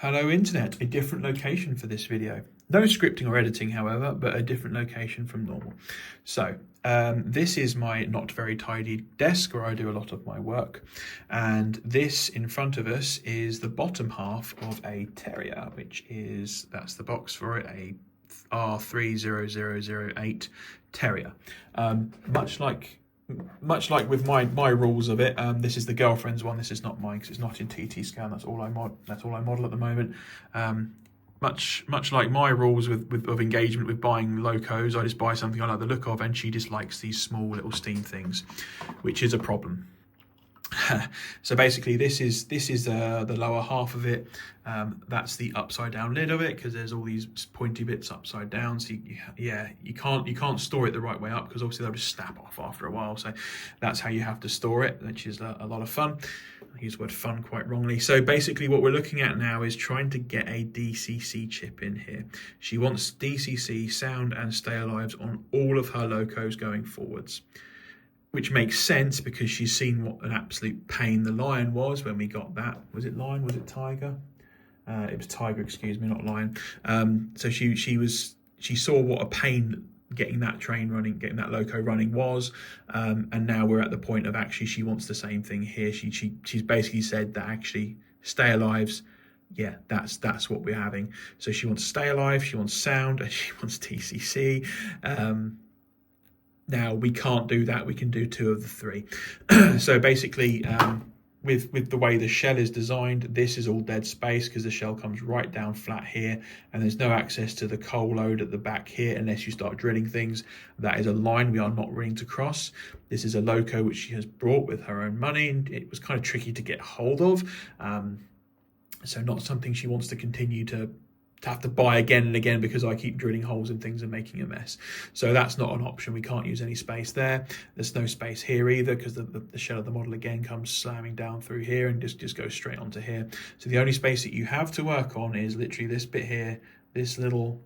Hello Internet, a different location for this video. No scripting or editing, however, but a different location from normal. So this is my not very tidy desk where I do a lot of my work. And this in front of us is the bottom half of a terrier, that's the box for it, a R30008 terrier. Much like with my rules of it, this is the girlfriend's one. This is not mine because it's not in TT scan. That's all I model at the moment. Much like my rules of engagement with buying locos, I just buy something I like the look of, and she dislikes these small little steam things, which is a problem. So basically this is the lower half of it. That's the upside down lid of it, because there's all these pointy bits upside down, so you can't store it the right way up, because obviously they'll just snap off after a while. So that's how you have to store it, which is a lot of fun. I use the word fun quite wrongly. So basically what we're looking at now is trying to get a DCC chip in here. She wants DCC sound and stay alives on all of her locos going forwards, which makes sense because she's seen what an absolute pain the lion was when we got that. Was it lion? Was it tiger? It was tiger, excuse me, not lion. So she saw what a pain getting that train running, getting that loco running was, and now we're at the point of actually she wants the same thing here. She's basically said that actually stay alives. Yeah, that's what we're having. So she wants stay alive, she wants sound, and she wants TCC. Now we can't do that. We can do two of the three. So basically, with the way the shell is designed, this is all dead space because the shell comes right down flat here, and there's no access to the coal load at the back here unless you start drilling things. That is a line we are not willing to cross. This is a loco which she has brought with her own money, and it was kind of tricky to get hold of. So not something she wants to continue to have to buy again and again because I keep drilling holes in things and making a mess. So that's not an option. We can't use any space there. There's no space here either because the shell of the model again comes slamming down through here and just goes straight onto here. So the only space that you have to work on is literally this bit here, this little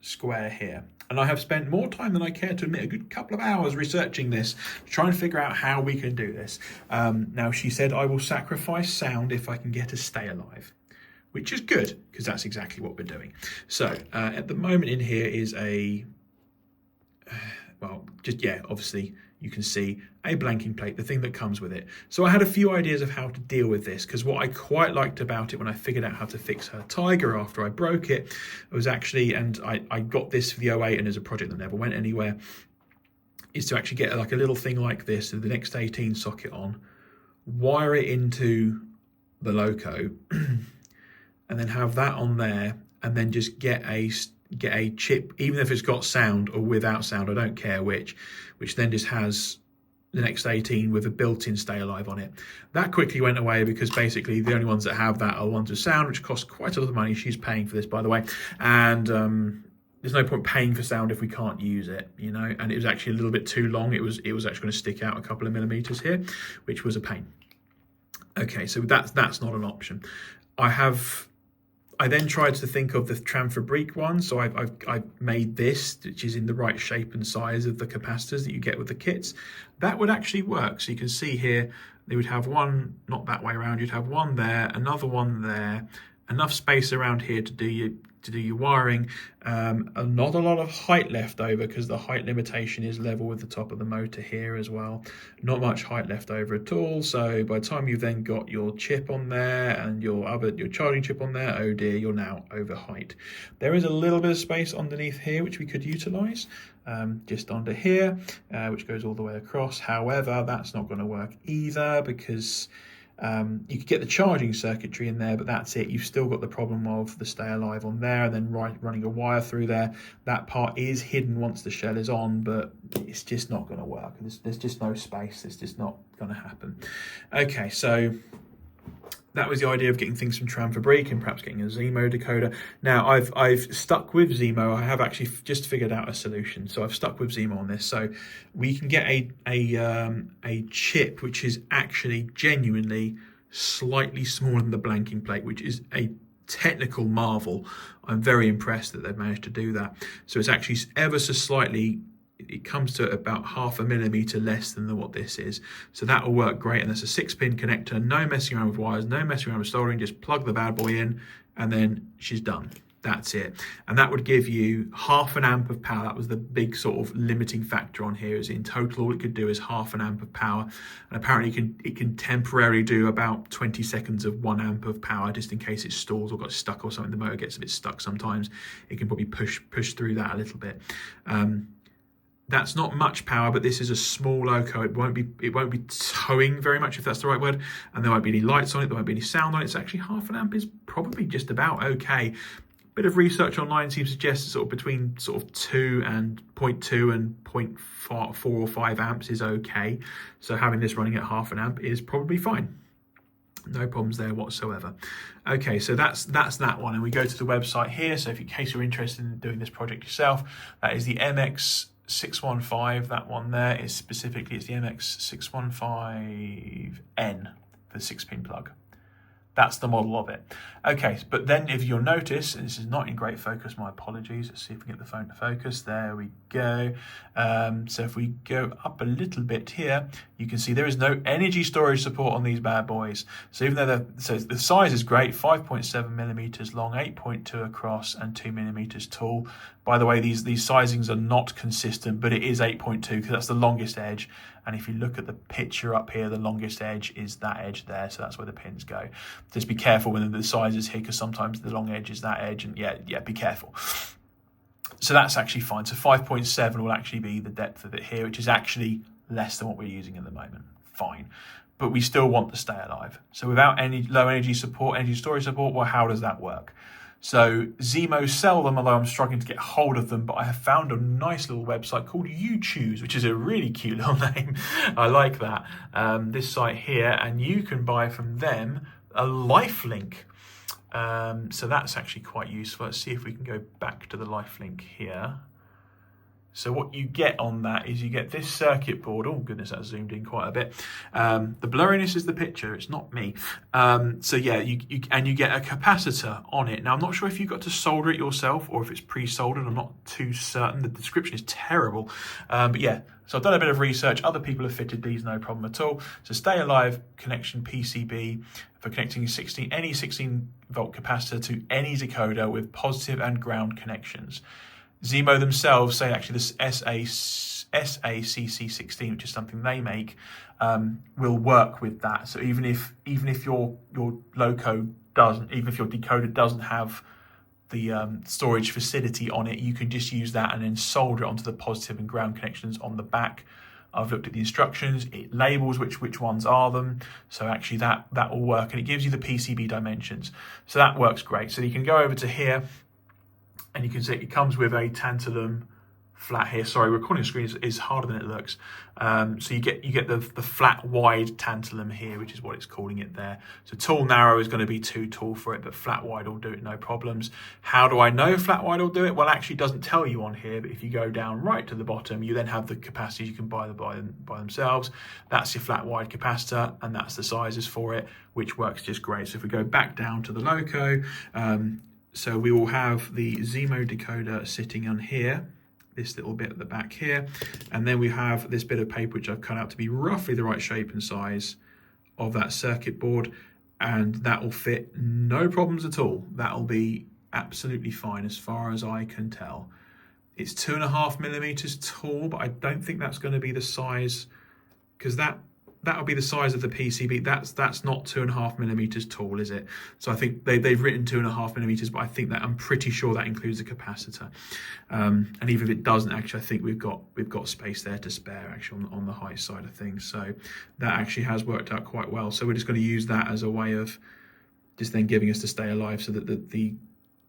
square here. And I have spent more time than I care to admit, a good couple of hours researching this, to try and figure out how we can do this. Now she said, I will sacrifice sound if I can get a stay alive, which is good because that's exactly what we're doing. So at the moment in here is obviously you can see a blanking plate, the thing that comes with it. So I had a few ideas of how to deal with this, because what I quite liked about it when I figured out how to fix her tiger after I broke it was actually, and I got this for the 08 and as a project that never went anywhere, is to actually get like a little thing like this with the next 18 socket on, wire it into the loco, and then have that on there, and then just get a chip, even if it's got sound or without sound, I don't care which then just has the next 18 with a built-in stay alive on it. That quickly went away because basically the only ones that have that are ones with sound, which cost quite a lot of money. She's paying for this, by the way, and there's no point paying for sound if we can't use it, you know. And it was actually a little bit too long. It was actually going to stick out a couple of millimeters here, which was a pain. Okay, so that's not an option. I then tried to think of the Tram-Fabrique one, so I've made this, which is in the right shape and size of the capacitors that you get with the kits. That would actually work. So you can see here, they would have one, not that way around, you'd have one there, another one there, enough space around here to do your wiring. Not a lot of height left over because the height limitation is level with the top of the motor here as well. Not much height left over at all. So by the time you've then got your chip on there and your charging chip on there, oh dear, you're now over height. There is a little bit of space underneath here which we could utilize, just under here, which goes all the way across. However, that's not going to work either because you could get the charging circuitry in there, but that's it. You've still got the problem of the stay alive on there and then running a wire through there. That part is hidden once the shell is on, but it's just not going to work. There's just no space. It's just not going to happen. Okay, so that was the idea of getting things from Tram-Fabrique and perhaps getting a Zemo decoder. Now I've stuck with Zemo. I have actually just figured out a solution. So I've stuck with Zemo on this. So we can get a chip which is actually genuinely slightly smaller than the blanking plate, which is a technical marvel. I'm very impressed that they've managed to do that. So it's actually ever so slightly it comes to about 0.5 millimeter less than what this is. So that will work great. And that's a 6-pin connector, no messing around with wires, no messing around with soldering, just plug the bad boy in and then she's done. That's it. And that would give you 0.5 amp of power. That was the big sort of limiting factor on here, is in total all it could do is 0.5 amp of power. And apparently it can temporarily do about 20 seconds of 1 amp of power, just in case it stalls or got stuck or something. The motor gets a bit stuck sometimes. It can probably push through that a little bit. That's not much power, but this is a small loco. It won't be towing very much, if that's the right word, and there won't be any lights on it, there won't be any sound on it. It's actually 0.5 amp is probably just about okay. Bit of research online seems to suggest sort of between sort of 2 and 0.2 and 0.4 or 5 amps is okay. So having this running at 0.5 amp is probably fine. No problems there whatsoever. Okay, so that's that one, and we go to the website here. So if in case you're interested in doing this project yourself, that is the MX615. That one there is specifically, it's the MX615N, the 6-pin plug. That's the model of it. Okay, but then if you'll notice, and this is not in great focus, my apologies. Let's see if we can get the phone to focus. There we go. So if we go up a little bit here, you can see there is no energy storage support on these bad boys. So even though the size is great, 5.7 millimeters long, 8.2 across, and 2 millimeters tall. By the way, these sizings are not consistent, but it is 8.2 because that's the longest edge. And if you look at the picture up here, the longest edge is that edge there. So that's where the pins go. Just be careful when the sizes here, because sometimes the long edge is that edge. And yeah, be careful. So that's actually fine. So 5.7 will actually be the depth of it here, which is actually less than what we're using at the moment. Fine. But we still want to stay alive. So without any low energy support, energy storage support, well, how does that work? So Zemo sell them, although I'm struggling to get hold of them, but I have found a nice little website called You Choose, which is a really cute little name. I like that. This site here, and you can buy from them a lifelink. So that's actually quite useful. Let's see if we can go back to the lifelink here. So what you get on that is you get this circuit board. Oh goodness, that zoomed in quite a bit. The blurriness is the picture, it's not me. So yeah, you get a capacitor on it. Now I'm not sure if you got to solder it yourself or if it's pre-soldered. I'm not too certain. The description is terrible. But yeah, so I've done a bit of research. Other people have fitted these, no problem at all. So stay alive connection PCB for connecting any 16 volt capacitor to any decoder with positive and ground connections. Zemo themselves say actually this SACC16, which is something they make, will work with that. So even if your loco doesn't, even if your decoder doesn't have the storage facility on it, you can just use that and then solder it onto the positive and ground connections on the back. I've looked at the instructions, it labels which ones are them. So actually that will work, and it gives you the PCB dimensions. So that works great. So you can go over to here, and you can see it comes with a tantalum flat here. Sorry, recording screen is harder than it looks. So you get the flat wide tantalum here, which is what it's calling it there. So tall narrow is going to be too tall for it, but flat wide will do it, no problems. How do I know flat wide will do it? Well, actually it doesn't tell you on here, but if you go down right to the bottom, you then have the capacitors you can buy themselves. That's your flat wide capacitor, and that's the sizes for it, which works just great. So if we go back down to the loco, so we will have the Zemo decoder sitting on here, this little bit at the back here, and then we have this bit of paper which I've cut out to be roughly the right shape and size of that circuit board, and that will fit no problems at all. That'll be absolutely fine as far as I can tell. It's 2.5 millimeters tall, but I don't think that's going to be the size, because that'll be the size of the PCB. That's not 2.5 millimeters tall, is it? So I think they've written 2.5 millimeters, but I think that I'm pretty sure that includes a capacitor. And even if it doesn't, actually, I think we've got space there to spare actually on the height side of things. So that actually has worked out quite well. So we're just going to use that as a way of just then giving us to stay alive, so that the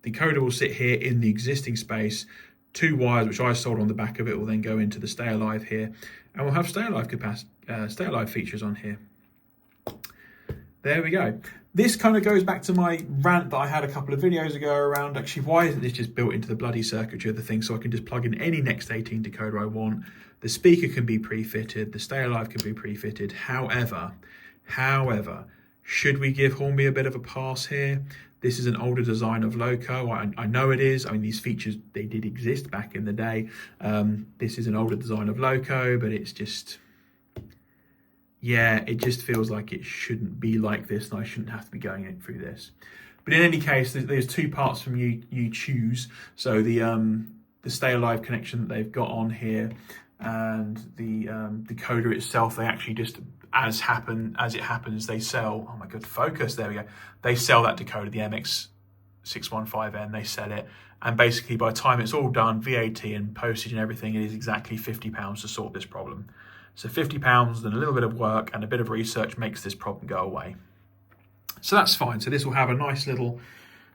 decoder will sit here in the existing space. 2 wires which I soldered on the back of it will then go into the stay alive here, and we'll have stay alive features on here. There we go. This kind of goes back to my rant that I had a couple of videos ago around actually why isn't this just built into the bloody circuitry of the thing, so I can just plug in any Next 18 decoder I want. The speaker can be pre-fitted, the stay alive can be pre-fitted. However, should we give Hornby a bit of a pass here? This is an older design of Loco. I know it is. I mean, these features, they did exist back in the day. This is an older design of Loco, but it's just, yeah, it just feels like it shouldn't be like this, and I shouldn't have to be going through this. But in any case, there's two parts from you choose. So the Stay Alive connection that they've got on here, and the decoder itself, they actually just, as it happens, they sell, oh my god, focus, there we go. They sell that decoder, the MX615N, they sell it. And basically by the time it's all done, VAT and postage and everything, it is exactly £50 to sort this problem. So £50 and a little bit of work and a bit of research makes this problem go away. So that's fine. So this will have a nice little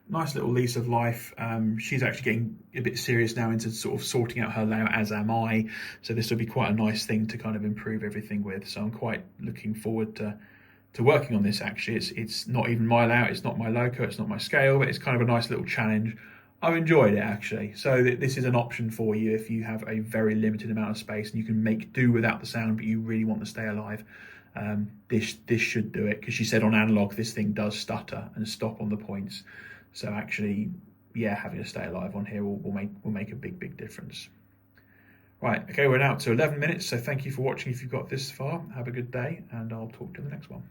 lease of life. She's actually getting a bit serious now into sort of sorting out her layout, as am I. So this will be quite a nice thing to kind of improve everything with. So I'm quite looking forward to working on this. Actually, it's not even my layout, it's not my Loco, it's not my scale, but it's kind of a nice little challenge. I've enjoyed it actually. So this is an option for you if you have a very limited amount of space and you can make do without the sound, but you really want to stay alive. This should do it, because she said on analog this thing does stutter and stop on the points. So actually, yeah, having a Stay Alive on here will make a big difference. Right, okay, we're now up to 11 minutes, so thank you for watching if you've got this far. Have a good day, and I'll talk to you in the next one.